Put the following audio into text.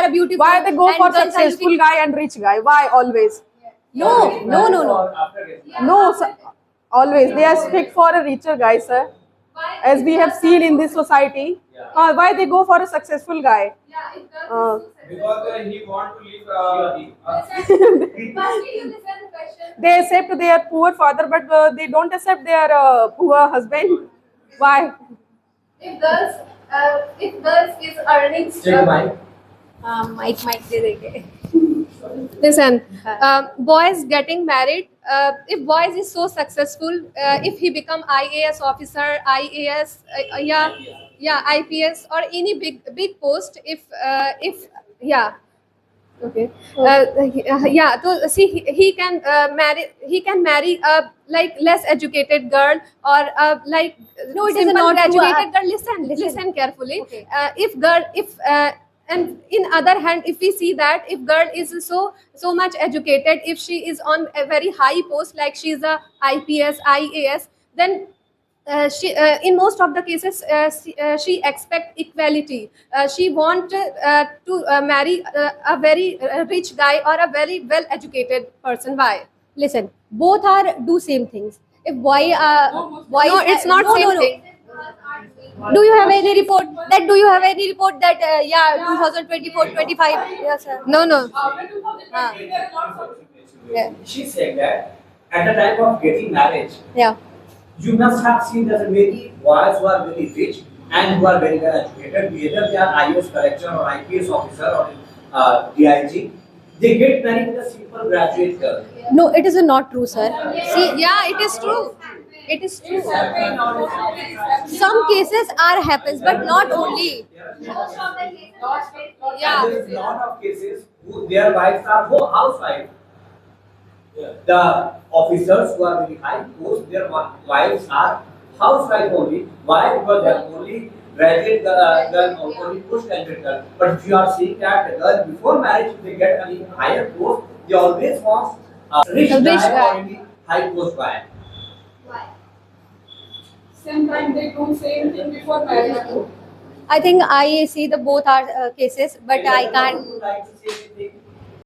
are beautiful. Why they go and for girls are successful looking- guy and rich guy? Why always? No. No, always they are picked for a richer guy, sir. As we have seen in this society, why they go for a successful guy? Because he want to live. They accept their poor father, but they don't accept their poor husband. Why? If girls is earning mic दे देंगे. Listen, boys getting married. If boys is so successful, if he become IAS officer, IAS, IPS or any big post, if okay, so see, he can marry a like less educated girl or like No, it is simple not true. graduated girl. Listen carefully. Okay. And in other hand, if we see that if girl is so much educated, if she is on a very high post, like she is a IPS, IAS, then she in most of the cases she expect equality. She want to marry a very rich guy or a very well educated person. Why? Listen, both are do same things. If boy No, it's not same thing. Do you have any report that 2024-25? Yes, sir. No. Yeah. She said that at the time of getting marriage, Yeah. you must have seen that many boys who are very rich and who are very well educated, whether they are IAS collector or IPS officer or DIG, they get married with a simple graduate girl. No, it is not true, sir. See, Yeah, it is true. it is true. Some cases are happens, but not only. Yeah. There is a lot of cases who their wives are housewives. The officers who are very high post, their wives are housewives only. Why? Because they are only graduate girl or only post-graduate girl. But if you are seeing that the girl before marriage, if they get an even higher post, they always want a rich guy or any high post guy. same time they do same thing before marriage. I think I see the both are cases, but I can't. would like to say